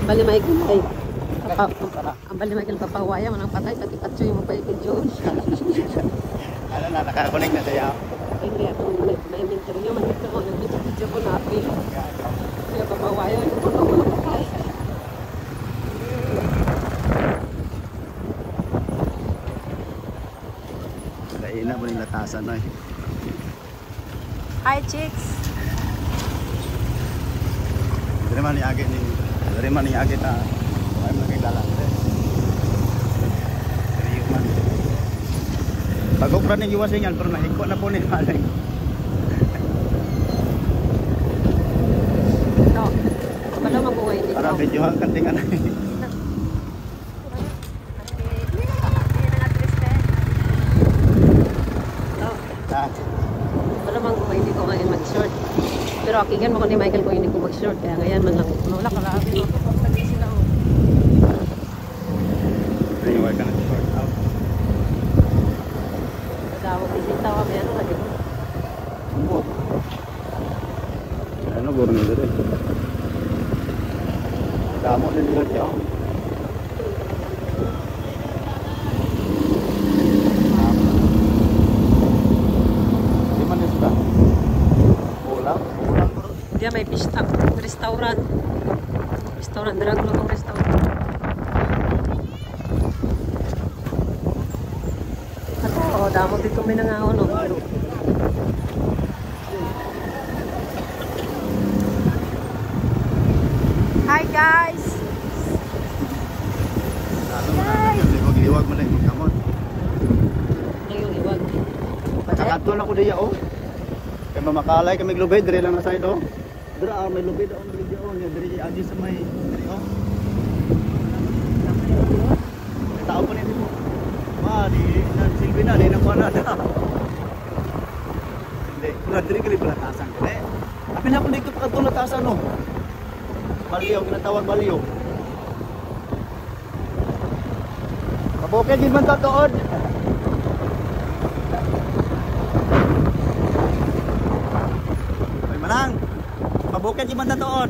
Bali Michael ay ang bali Michael papawaya man ang patay pati patsoy mo pa i-video. Ano na naka-connect na tayo. Hindi ako may interview man dito ko nag-video ko na apil. Kaya papawaya ko patay. Kaina mo ning latasan na. Hi chicks. Dari man ni agi ta. Ay nakilala. Dari man. Bagok ra ning iwasingan pero nahigko na po ni malay. No. Wala mabuhay dito. Para videohan kantingan na. Wala mang buhay dito ngayon mag-short. Pero akigan mo ko ni Michael kung hindi ko mag-short. Kaya ngayon man lang. Wala ka lang. Pagpapagpagpag sila. Anyway, ka na short out. Tawag bisita kami. Ano lagi mo? Ano guro nito rin? Damo din nila siya. Di man na sila? Ulam? Diyan may pista. Restaurant. Restaurant. Drag lutong restaurant. Ako, damo dito may nangaon. Hi guys! Iwag mo na yung kamot. Ano yung iwag? Nakatulong ako diya oh. Kaya mamakalay kami glubid, diri lang na side oh. Dira may lubid oh, diri oh, diri agi sa may diri oh. Tao pa nito. Ma, di na silbi na, di na ko na. Hindi, kuna diri kali pelatasan kare. Apil na ko dito pagpulatasan no. Baliyo, kinatawag baliyo. Kabukid din man tatuod. Ay manang. Kabukid din man tatuod.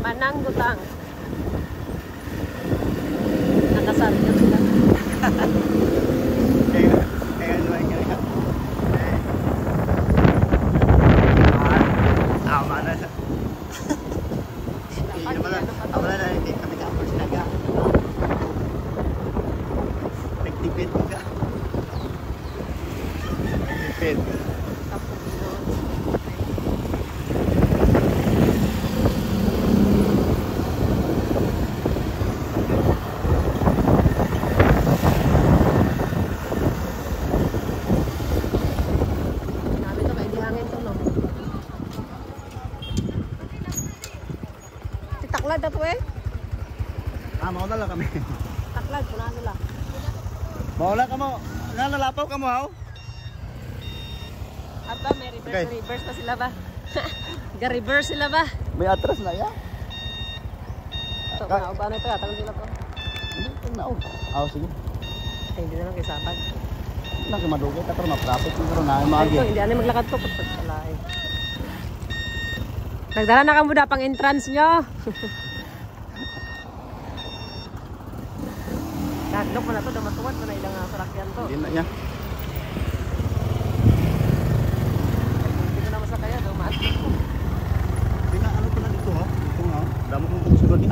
Manang gutang. Nakasal ka sila. Kaya luay ka. Mana na. Awala na hindi kami kapal sinaga. Nagtipid ka. Nagtipid. Namin to, may dihangin to, no? Taklad na to eh. Mauna lang kami. Taklad, punahan nila. Mauna ka mo. Nalalapaw ka mo ha? Aba, may reverse pa sila ba? Ga-reverse sila ba? May atras na ya. So, ba na ito, atang sila to. Hindi na oh. Sige. Ay, hindi naman kisapag. Nang madugay ka pero ma-profit siguro na magi. Ito, hindi na maglakad to pagpag pala eh. Nagdala na kamo da pang entrance nyo. Kaglok mo na to, damatuwad mo na ilang sarakyan to. Hindi na niya. Hindi ko na masakaya, dumaan. Hindi na ano pa na dito ha? Ito nga. Damo kong sunod ni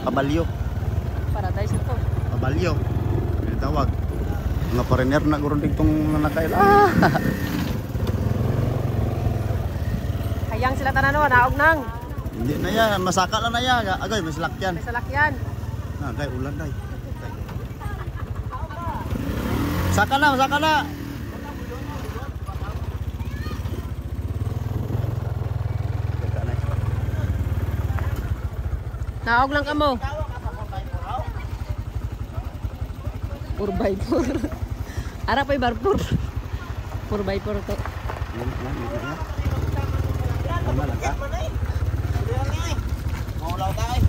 pabalyo. Paradise na to. Pabalyo. Yung tawag. Mga foreigner na guro ditong nakaila. Hayang sila tanan no, naog nang. Hindi na yan. Masaka lang na yan. Agay, may salakyan. May salakyan. Agay, ulan day. Saka na, saka na. Naog lang kamo. 4x4. Ara pa'y barpur. 4x4 to. Maulaw tayo.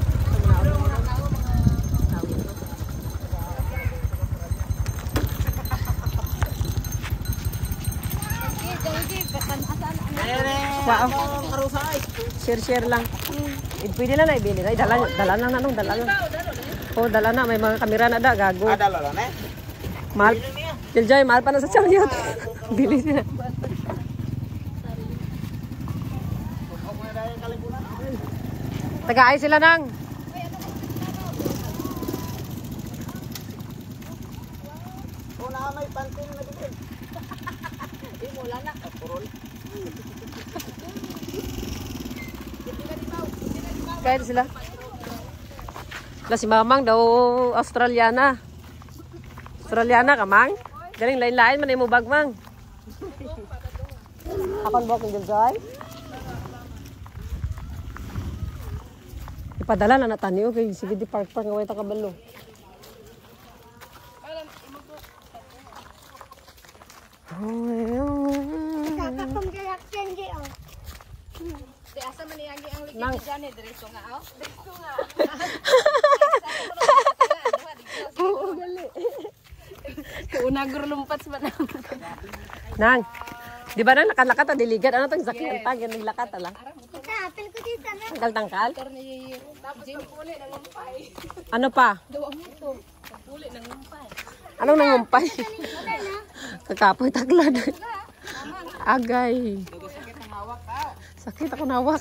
Wow. Share lang. Pwede na na ibili na. Dala na nanong, dala na. Oh, dala na. May mga kamera na da, gago. Dala lang eh. Mahal. Joy, mahal pa na sa chariot. Bili na. Taga-ay sila nang. Una may pantin na dito. Wala na. Kaya sila. Wala si Mamang daw Australiana. Australiana ka, Mang? Galing lain-lain man mo bag, Mang. Akon ba kong Joy? Ipadala na nataniyo kay sige di park ngaway ta kabalo. Kakakong jayak change oh. Di asa man iyagi ang likid diyan eh diretso nga oh. Diretso nga. Oo gali. Una gurlumpat man. Nang. Di ba nang nakalakata diligat ano tong sakit tag yan naglakat ala. Apil ko dito na. Tangkal-tangkal. Tapos puli ng umpay. Ano pa? Dawa mo to. Puli ng umpay. Anong nangumpay? Kakapoy taglad. Agay. Sakit ako nawak.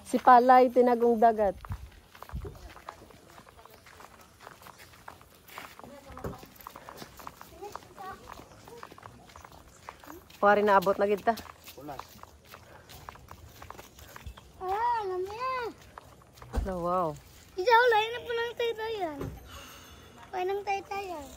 Si Palay tinagong dagat. Pari na abot na kita. Alam mo yan. Oh, wow. Isa, lain na po ng tayo yan. Lain ng tayo yan.